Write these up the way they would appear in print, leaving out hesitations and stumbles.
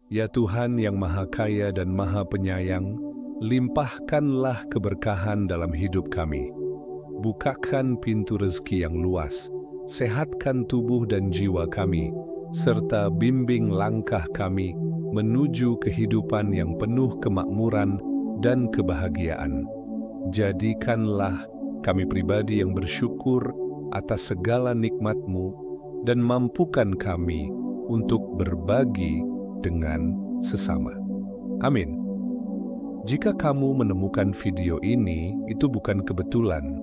Ya Tuhan yang Maha Kaya dan Maha Penyayang, limpahkanlah keberkahan dalam hidup kami. Bukakan pintu rezeki yang luas, sehatkan tubuh dan jiwa kami, serta bimbing langkah kami menuju kehidupan yang penuh kemakmuran dan kebahagiaan. Jadikanlah kami pribadi yang bersyukur atas segala nikmat-Mu dan mampukan kami untuk berbagi dengan sesama. Amin. Jika kamu menemukan video ini, itu bukan kebetulan.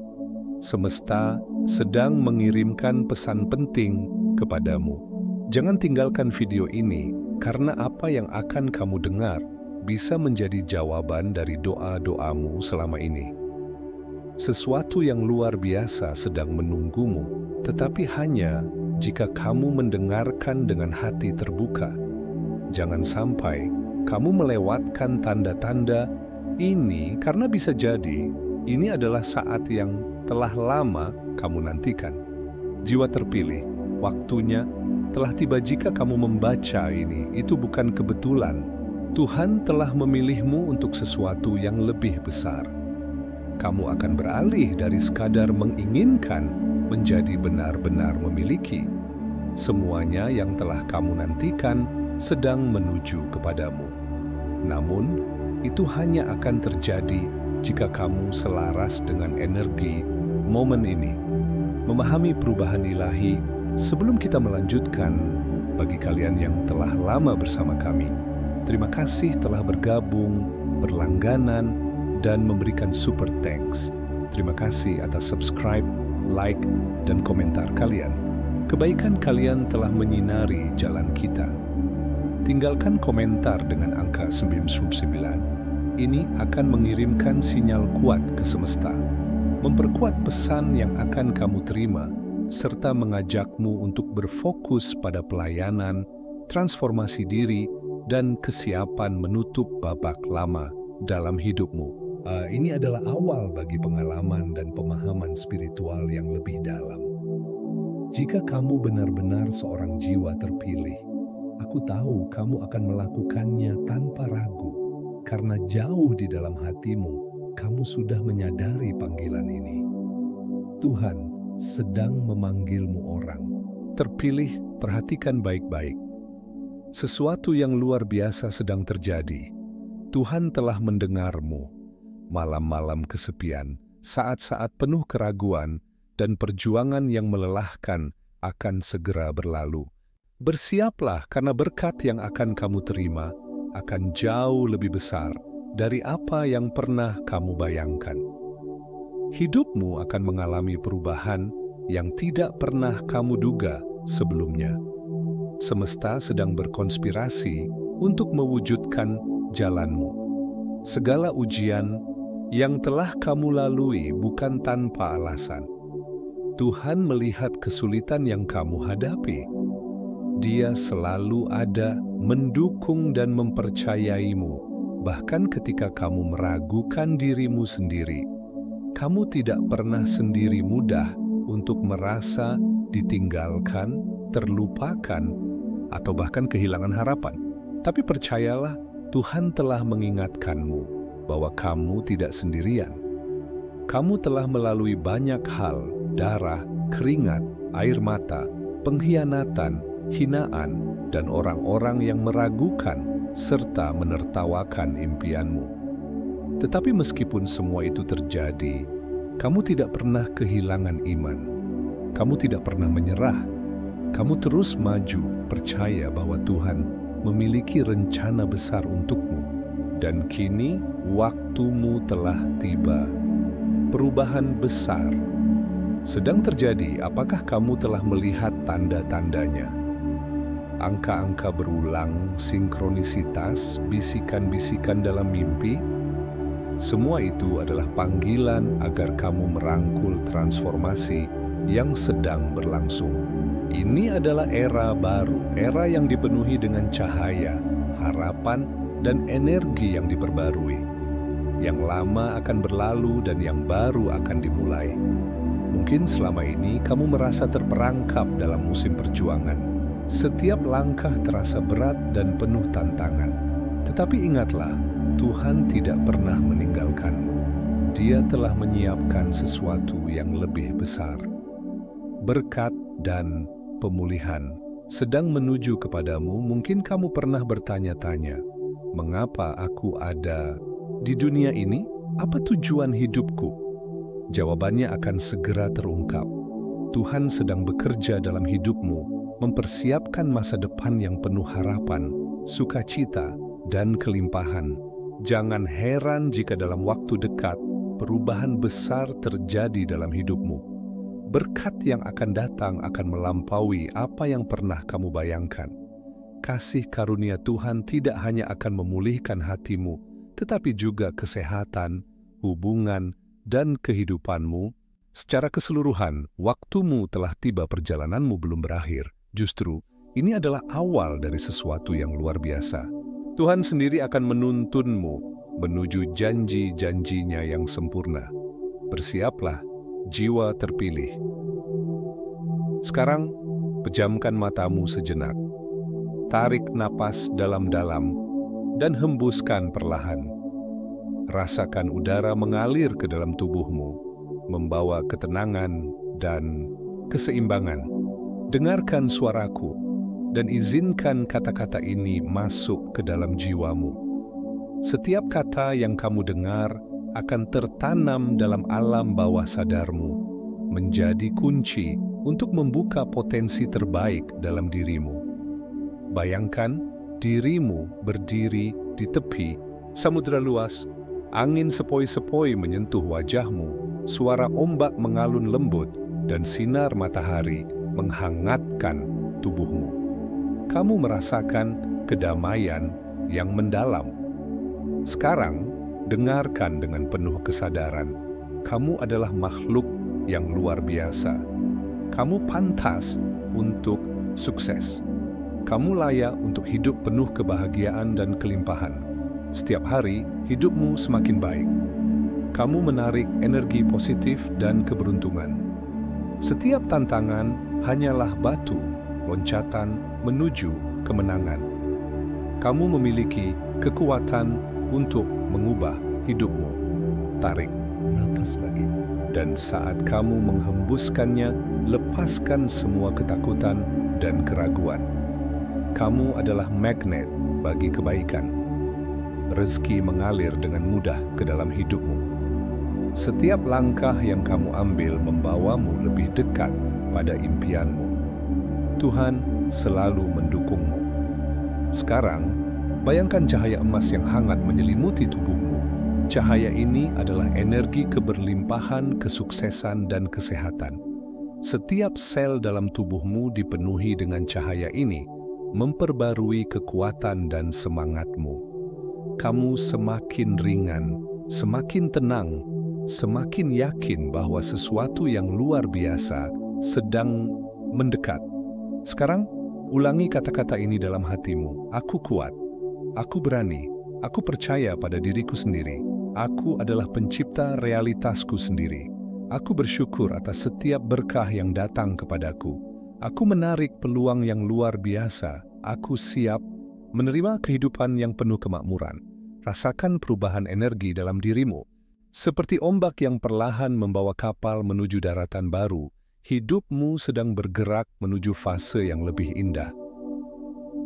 Semesta sedang mengirimkan pesan penting kepadamu. Jangan tinggalkan video ini, karena apa yang akan kamu dengar bisa menjadi jawaban dari doa-doamu selama ini. Sesuatu yang luar biasa sedang menunggumu, tetapi hanya jika kamu mendengarkan dengan hati terbuka. Jangan sampai kamu melewatkan tanda-tanda ini karena bisa jadi ini adalah saat yang telah lama kamu nantikan. Jiwa terpilih, waktunya telah tiba. Jika kamu membaca ini, itu bukan kebetulan. Tuhan telah memilihmu untuk sesuatu yang lebih besar. Kamu akan beralih dari sekadar menginginkan menjadi benar-benar memiliki. Semuanya yang telah kamu nantikan sedang menuju kepadamu. Namun, itu hanya akan terjadi jika kamu selaras dengan energi momen ini. Memahami perubahan ilahi, sebelum kita melanjutkan, bagi kalian yang telah lama bersama kami, terima kasih telah bergabung, berlangganan, dan memberikan super thanks. Terima kasih atas subscribe, like, dan komentar kalian. Kebaikan kalian telah menyinari jalan kita. Tinggalkan komentar dengan angka 99. Ini akan mengirimkan sinyal kuat ke semesta, memperkuat pesan yang akan kamu terima, serta mengajakmu untuk berfokus pada pelayanan, transformasi diri, dan kesiapan menutup babak lama dalam hidupmu. Ini adalah awal bagi pengalaman dan pemahaman spiritual yang lebih dalam. Jika kamu benar-benar seorang jiwa terpilih, aku tahu kamu akan melakukannya tanpa ragu, karena jauh di dalam hatimu, kamu sudah menyadari panggilan ini. Tuhan sedang memanggilmu orang. Terpilih, perhatikan baik-baik. Sesuatu yang luar biasa sedang terjadi. Tuhan telah mendengarmu. Malam-malam kesepian, saat-saat penuh keraguan, dan perjuangan yang melelahkan akan segera berlalu. Bersiaplah karena berkat yang akan kamu terima akan jauh lebih besar dari apa yang pernah kamu bayangkan. Hidupmu akan mengalami perubahan yang tidak pernah kamu duga sebelumnya. Semesta sedang berkonspirasi untuk mewujudkan jalanmu. Segala ujian yang telah kamu lalui bukan tanpa alasan. Tuhan melihat kesulitan yang kamu hadapi. Dia selalu ada mendukung dan mempercayaimu, bahkan ketika kamu meragukan dirimu sendiri. Kamu tidak pernah sendiri mudah untuk merasa ditinggalkan, terlupakan, atau bahkan kehilangan harapan. Tapi percayalah, Tuhan telah mengingatkanmu bahwa kamu tidak sendirian. Kamu telah melalui banyak hal, darah, keringat, air mata, pengkhianatan, hinaan, dan orang-orang yang meragukan serta menertawakan impianmu. Tetapi meskipun semua itu terjadi, kamu tidak pernah kehilangan iman. Kamu tidak pernah menyerah. Kamu terus maju, percaya bahwa Tuhan memiliki rencana besar untukmu. Dan kini waktumu telah tiba. Perubahan besar sedang terjadi. Apakah kamu telah melihat tanda-tandanya? Angka-angka berulang, sinkronisitas, bisikan-bisikan dalam mimpi. Semua itu adalah panggilan agar kamu merangkul transformasi yang sedang berlangsung. Ini adalah era baru, era yang dipenuhi dengan cahaya, harapan, dan energi yang diperbarui. Yang lama akan berlalu dan yang baru akan dimulai. Mungkin selama ini kamu merasa terperangkap dalam musim perjuangan. Setiap langkah terasa berat dan penuh tantangan. Tetapi ingatlah, Tuhan tidak pernah meninggalkanmu. Dia telah menyiapkan sesuatu yang lebih besar. Berkat dan pemulihan sedang menuju kepadamu. Mungkin kamu pernah bertanya-tanya, mengapa aku ada di dunia ini? Apa tujuan hidupku? Jawabannya akan segera terungkap. Tuhan sedang bekerja dalam hidupmu, mempersiapkan masa depan yang penuh harapan, sukacita, dan kelimpahan. Jangan heran jika dalam waktu dekat perubahan besar terjadi dalam hidupmu. Berkat yang akan datang akan melampaui apa yang pernah kamu bayangkan. Kasih karunia Tuhan tidak hanya akan memulihkan hatimu, tetapi juga kesehatan, hubungan, dan kehidupanmu. Secara keseluruhan, waktumu telah tiba, perjalananmu belum berakhir. Justru, ini adalah awal dari sesuatu yang luar biasa. Tuhan sendiri akan menuntunmu menuju janji-janjinya yang sempurna. Bersiaplah, jiwa terpilih. Sekarang, pejamkan matamu sejenak. Tarik napas dalam-dalam dan hembuskan perlahan. Rasakan udara mengalir ke dalam tubuhmu, membawa ketenangan dan keseimbangan. Dengarkan suaraku dan izinkan kata-kata ini masuk ke dalam jiwamu. Setiap kata yang kamu dengar akan tertanam dalam alam bawah sadarmu, menjadi kunci untuk membuka potensi terbaik dalam dirimu. Bayangkan dirimu berdiri di tepi samudera luas. Angin sepoi-sepoi menyentuh wajahmu, suara ombak mengalun lembut, dan sinar matahari menghangatkan tubuhmu. Kamu merasakan kedamaian yang mendalam. Sekarang, dengarkan dengan penuh kesadaran. Kamu adalah makhluk yang luar biasa. Kamu pantas untuk sukses. Kamu layak untuk hidup penuh kebahagiaan dan kelimpahan. Setiap hari, hidupmu semakin baik. Kamu menarik energi positif dan keberuntungan. Setiap tantangan hanyalah batu loncatan menuju kemenangan. Kamu memiliki kekuatan untuk mengubah hidupmu. Tarik napas lagi. Dan saat kamu menghembuskannya, lepaskan semua ketakutan dan keraguan. Kamu adalah magnet bagi kebaikan. Rezeki mengalir dengan mudah ke dalam hidupmu. Setiap langkah yang kamu ambil membawamu lebih dekat pada impianmu. Tuhan selalu mendukungmu. Sekarang, bayangkan cahaya emas yang hangat menyelimuti tubuhmu. Cahaya ini adalah energi keberlimpahan, kesuksesan, dan kesehatan. Setiap sel dalam tubuhmu dipenuhi dengan cahaya ini, memperbarui kekuatan dan semangatmu. Kamu semakin ringan, semakin tenang, semakin yakin bahwa sesuatu yang luar biasa sedang mendekat. Sekarang, ulangi kata-kata ini dalam hatimu. Aku kuat, aku berani, aku percaya pada diriku sendiri. Aku adalah pencipta realitasku sendiri. Aku bersyukur atas setiap berkah yang datang kepadaku. Aku menarik peluang yang luar biasa. Aku siap menerima kehidupan yang penuh kemakmuran. Rasakan perubahan energi dalam dirimu. Seperti ombak yang perlahan membawa kapal menuju daratan baru, hidupmu sedang bergerak menuju fase yang lebih indah.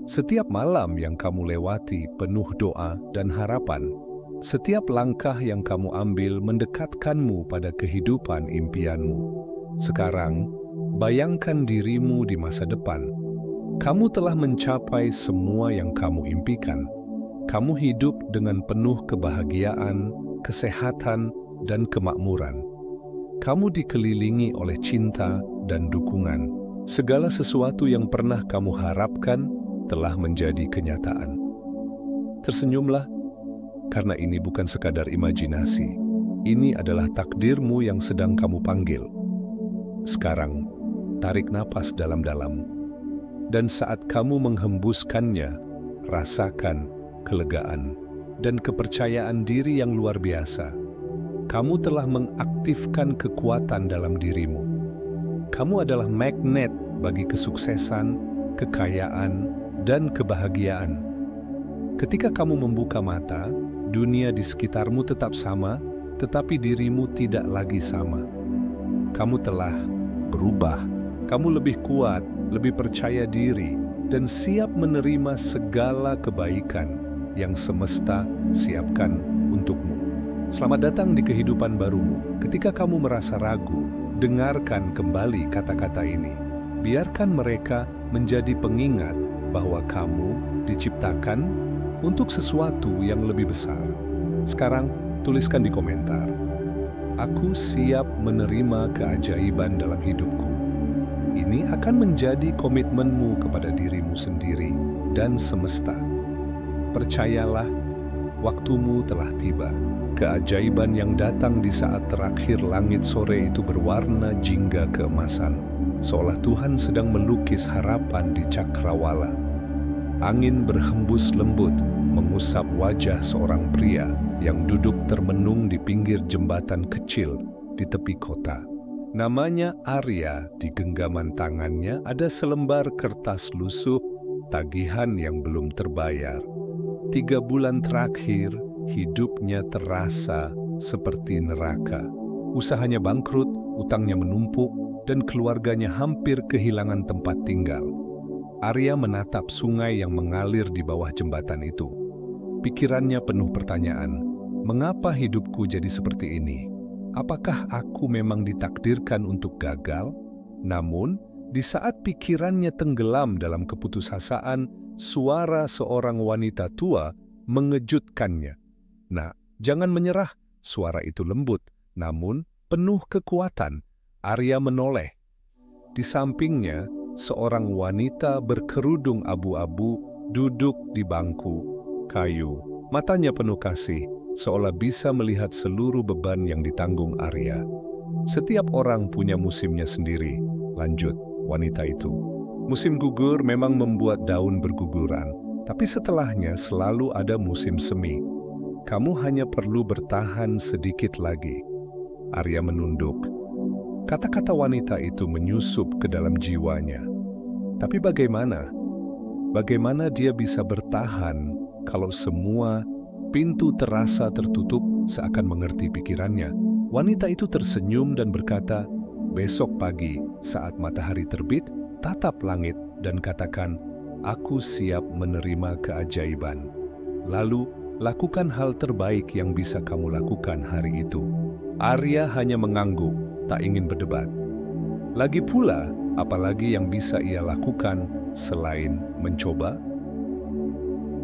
Setiap malam yang kamu lewati penuh doa dan harapan. Setiap langkah yang kamu ambil mendekatkanmu pada kehidupan impianmu. Sekarang, bayangkan dirimu di masa depan. Kamu telah mencapai semua yang kamu impikan. Kamu hidup dengan penuh kebahagiaan, kesehatan, dan kemakmuran. Kamu dikelilingi oleh cinta dan dukungan. Segala sesuatu yang pernah kamu harapkan telah menjadi kenyataan. Tersenyumlah, karena ini bukan sekadar imajinasi. Ini adalah takdirmu yang sedang kamu panggil. Sekarang, tarik napas dalam-dalam. Dan saat kamu menghembuskannya, rasakan kelegaan dan kepercayaan diri yang luar biasa. Kamu telah mengaktifkan kekuatan dalam dirimu. Kamu adalah magnet bagi kesuksesan, kekayaan, dan kebahagiaan. Ketika kamu membuka mata, dunia di sekitarmu tetap sama, tetapi dirimu tidak lagi sama. Kamu telah berubah. Kamu lebih kuat, lebih percaya diri, dan siap menerima segala kebaikan yang semesta siapkan untukmu. Selamat datang di kehidupan barumu. Ketika kamu merasa ragu, dengarkan kembali kata-kata ini. Biarkan mereka menjadi pengingat bahwa kamu diciptakan untuk sesuatu yang lebih besar. Sekarang, tuliskan di komentar, "Aku siap menerima keajaiban dalam hidupku." Ini akan menjadi komitmenmu kepada dirimu sendiri dan semesta. Percayalah, waktumu telah tiba. Keajaiban yang datang di saat terakhir langit sore itu berwarna jingga keemasan, seolah Tuhan sedang melukis harapan di cakrawala. Angin berhembus lembut, mengusap wajah seorang pria yang duduk termenung di pinggir jembatan kecil di tepi kota. Namanya Arya. Di genggaman tangannya ada selembar kertas lusuh, tagihan yang belum terbayar. 3 bulan terakhir, hidupnya terasa seperti neraka. Usahanya bangkrut, utangnya menumpuk, dan keluarganya hampir kehilangan tempat tinggal. Arya menatap sungai yang mengalir di bawah jembatan itu. Pikirannya penuh pertanyaan, mengapa hidupku jadi seperti ini? Apakah aku memang ditakdirkan untuk gagal? Namun, di saat pikirannya tenggelam dalam keputusasaan, suara seorang wanita tua mengejutkannya. "Nah, jangan menyerah." Suara itu lembut, namun penuh kekuatan. Arya menoleh. Di sampingnya, seorang wanita berkerudung abu-abu duduk di bangku kayu. Matanya penuh kasih, seolah bisa melihat seluruh beban yang ditanggung Arya. "Setiap orang punya musimnya sendiri," lanjut wanita itu. "Musim gugur memang membuat daun berguguran, tapi setelahnya selalu ada musim semi. Kamu hanya perlu bertahan sedikit lagi." Arya menunduk. Kata-kata wanita itu menyusup ke dalam jiwanya. Tapi bagaimana? Bagaimana dia bisa bertahan kalau semua pintu terasa tertutup seakan mengerti pikirannya? Wanita itu tersenyum dan berkata, "Besok pagi saat matahari terbit, tatap langit dan katakan, 'Aku siap menerima keajaiban.' Lalu, lakukan hal terbaik yang bisa kamu lakukan hari itu." Arya hanya mengangguk, tak ingin berdebat. Lagi pula, apalagi yang bisa ia lakukan selain mencoba?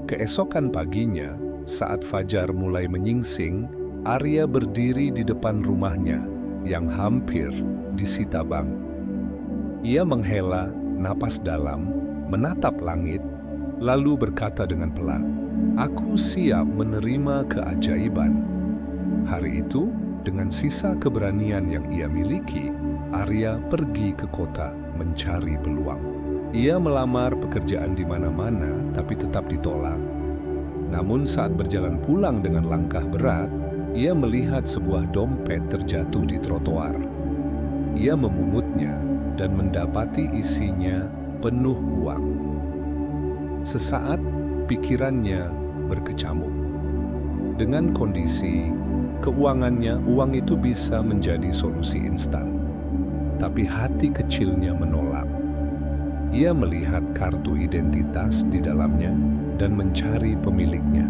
Keesokan paginya, saat fajar mulai menyingsing, Arya berdiri di depan rumahnya yang hampir disita bank. Ia menghela napas dalam, menatap langit, lalu berkata dengan pelan, "Aku siap menerima keajaiban." Hari itu, dengan sisa keberanian yang ia miliki, Arya pergi ke kota mencari peluang. Ia melamar pekerjaan di mana-mana, tapi tetap ditolak. Namun saat berjalan pulang dengan langkah berat, ia melihat sebuah dompet terjatuh di trotoar. Ia memungutnya dan mendapati isinya penuh uang. Sesaat pikirannya berkecamuk. Dengan kondisi keuangannya, uang itu bisa menjadi solusi instan. Tapi hati kecilnya menolak. Ia melihat kartu identitas di dalamnya dan mencari pemiliknya.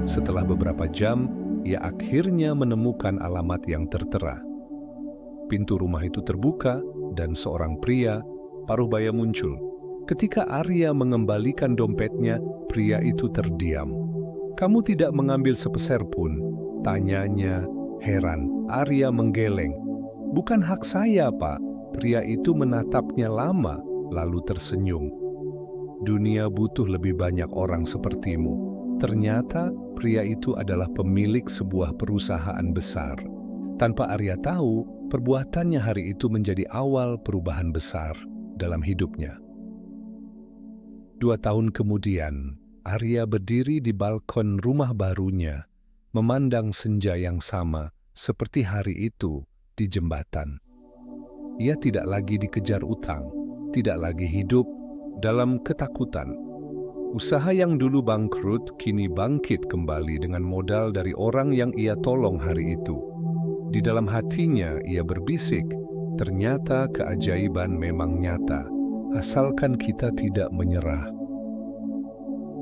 Setelah beberapa jam, ia akhirnya menemukan alamat yang tertera. Pintu rumah itu terbuka dan seorang pria paruh baya muncul. Ketika Arya mengembalikan dompetnya, pria itu terdiam. "Kamu tidak mengambil sepeser pun?" tanyanya heran. Arya menggeleng. "Bukan hak saya, Pak." Pria itu menatapnya lama, lalu tersenyum. "Dunia butuh lebih banyak orang sepertimu." Ternyata pria itu adalah pemilik sebuah perusahaan besar. Tanpa Arya tahu, perbuatannya hari itu menjadi awal perubahan besar dalam hidupnya. 2 tahun kemudian, Arya berdiri di balkon rumah barunya, memandang senja yang sama seperti hari itu di jembatan. Ia tidak lagi dikejar utang, tidak lagi hidup dalam ketakutan. Usaha yang dulu bangkrut kini bangkit kembali dengan modal dari orang yang ia tolong hari itu. Di dalam hatinya ia berbisik, ternyata keajaiban memang nyata, asalkan kita tidak menyerah.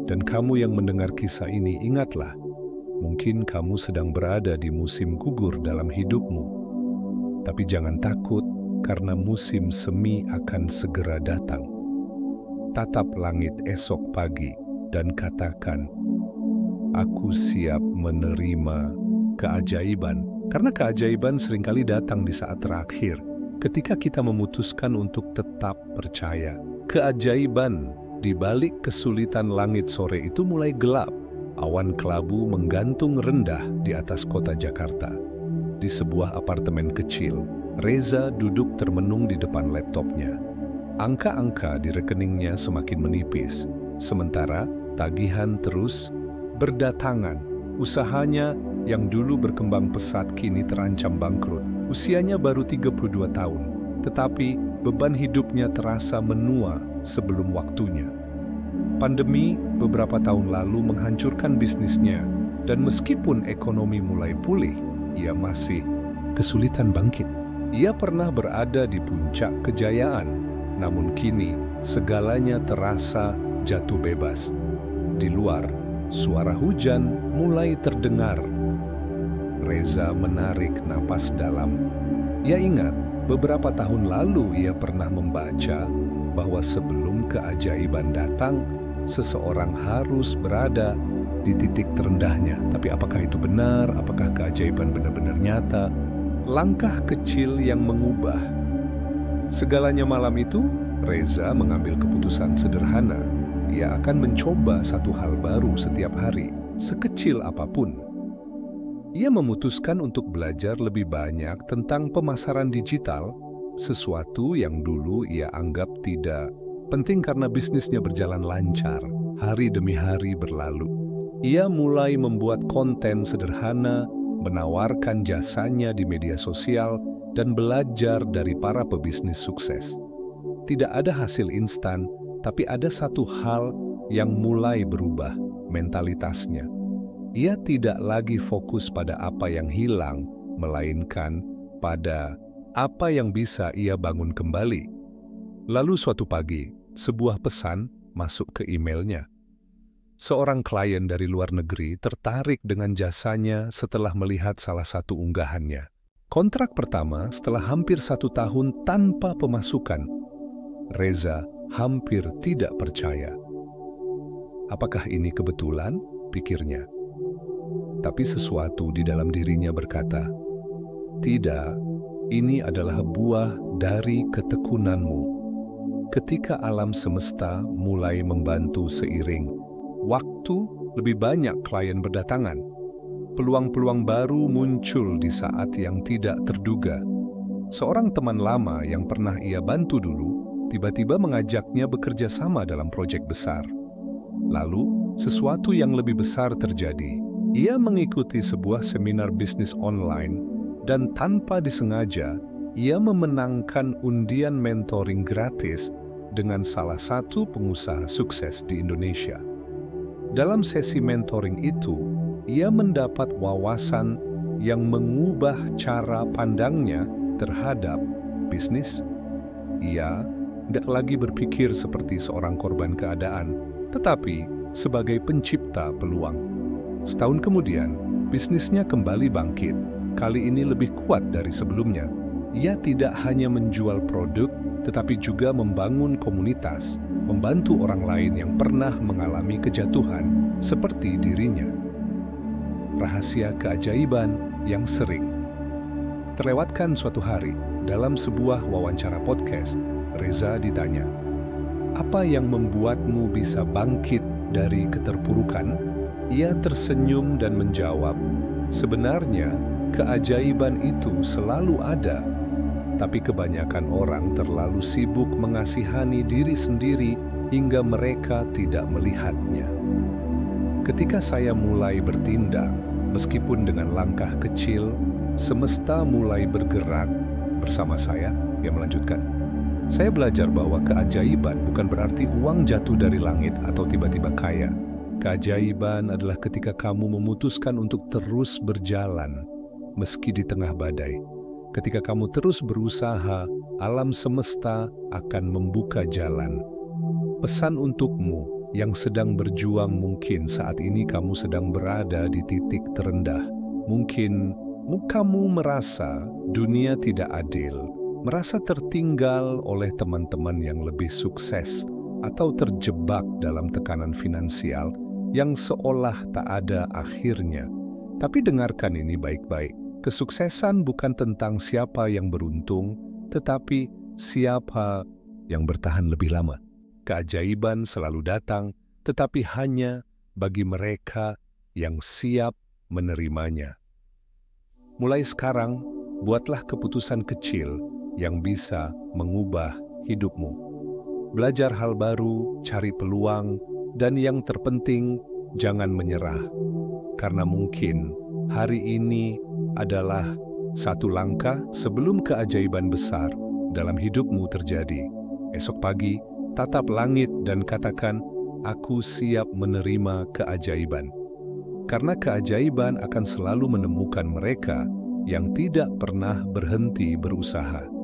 Dan kamu yang mendengar kisah ini, ingatlah, mungkin kamu sedang berada di musim gugur dalam hidupmu. Tapi jangan takut, karena musim semi akan segera datang. Tatap langit esok pagi dan katakan, aku siap menerima keajaiban. Karena keajaiban seringkali datang di saat terakhir, ketika kita memutuskan untuk tetap percaya. Keajaiban di balik kesulitan langit sore itu mulai gelap. Awan kelabu menggantung rendah di atas kota Jakarta. Di sebuah apartemen kecil, Reza duduk termenung di depan laptopnya. Angka-angka di rekeningnya semakin menipis, sementara tagihan terus berdatangan. Usahanya yang dulu berkembang pesat kini terancam bangkrut. Usianya baru 32 tahun, tetapi beban hidupnya terasa menua sebelum waktunya. Pandemi beberapa tahun lalu menghancurkan bisnisnya, dan meskipun ekonomi mulai pulih, ia masih kesulitan bangkit. Ia pernah berada di puncak kejayaan, namun kini segalanya terasa jatuh bebas. Di luar, suara hujan mulai terdengar. Reza menarik napas dalam. Ia ingat beberapa tahun lalu ia pernah membaca bahwa sebelum keajaiban datang, seseorang harus berada di titik terendahnya. Tapi apakah itu benar? Apakah keajaiban benar-benar nyata? Langkah kecil yang mengubah segalanya. Malam itu, Reza mengambil keputusan sederhana. Ia akan mencoba satu hal baru setiap hari, sekecil apapun. Ia memutuskan untuk belajar lebih banyak tentang pemasaran digital, sesuatu yang dulu ia anggap tidak penting karena bisnisnya berjalan lancar. Hari demi hari berlalu. Ia mulai membuat konten sederhana, menawarkan jasanya di media sosial, dan belajar dari para pebisnis sukses. Tidak ada hasil instan, tapi ada satu hal yang mulai berubah, mentalitasnya. Ia tidak lagi fokus pada apa yang hilang, melainkan pada apa yang bisa ia bangun kembali. Lalu suatu pagi, sebuah pesan masuk ke emailnya. Seorang klien dari luar negeri tertarik dengan jasanya setelah melihat salah satu unggahannya. Kontrak pertama setelah hampir 1 tahun tanpa pemasukan. Reza hampir tidak percaya. Apakah ini kebetulan? Pikirnya. Tapi sesuatu di dalam dirinya berkata, tidak, ini adalah buah dari ketekunanmu. Ketika alam semesta mulai membantu seiring waktu, lebih banyak klien berdatangan. Peluang-peluang baru muncul di saat yang tidak terduga. Seorang teman lama yang pernah ia bantu dulu, tiba-tiba mengajaknya bekerja sama dalam proyek besar. Lalu, sesuatu yang lebih besar terjadi. Ia mengikuti sebuah seminar bisnis online, dan tanpa disengaja, ia memenangkan undian mentoring gratis dengan salah satu pengusaha sukses di Indonesia. Dalam sesi mentoring itu, ia mendapat wawasan yang mengubah cara pandangnya terhadap bisnis. Ia tidak lagi berpikir seperti seorang korban keadaan, tetapi sebagai pencipta peluang. Setahun kemudian, bisnisnya kembali bangkit, kali ini lebih kuat dari sebelumnya. Ia tidak hanya menjual produk, tetapi juga membangun komunitas, membantu orang lain yang pernah mengalami kejatuhan seperti dirinya. Rahasia keajaiban yang sering terlewatkan. Suatu hari, dalam sebuah wawancara podcast, Reza ditanya, "Apa yang membuatmu bisa bangkit dari keterpurukan?" Ia tersenyum dan menjawab, "Sebenarnya keajaiban itu selalu ada, tapi kebanyakan orang terlalu sibuk mengasihani diri sendiri hingga mereka tidak melihatnya." Ketika saya mulai bertindak, meskipun dengan langkah kecil, semesta mulai bergerak bersama saya. Ia melanjutkan, Saya belajar bahwa keajaiban bukan berarti uang jatuh dari langit atau tiba-tiba kaya. Keajaiban adalah ketika kamu memutuskan untuk terus berjalan, meski di tengah badai. Ketika kamu terus berusaha, alam semesta akan membuka jalan. Pesan untukmu yang sedang berjuang, mungkin saat ini kamu sedang berada di titik terendah. Mungkin kamu merasa dunia tidak adil, merasa tertinggal oleh teman-teman yang lebih sukses, atau terjebak dalam tekanan finansial yang seolah tak ada akhirnya. Tapi dengarkan ini baik-baik. Kesuksesan bukan tentang siapa yang beruntung, tetapi siapa yang bertahan lebih lama. Keajaiban selalu datang, tetapi hanya bagi mereka yang siap menerimanya. Mulai sekarang, buatlah keputusan kecil yang bisa mengubah hidupmu. Belajar hal baru, cari peluang, dan yang terpenting, jangan menyerah. Karena mungkin hari ini adalah satu langkah sebelum keajaiban besar dalam hidupmu terjadi. Esok pagi, tatap langit dan katakan, "Aku siap menerima keajaiban." Karena keajaiban akan selalu menemukan mereka yang tidak pernah berhenti berusaha.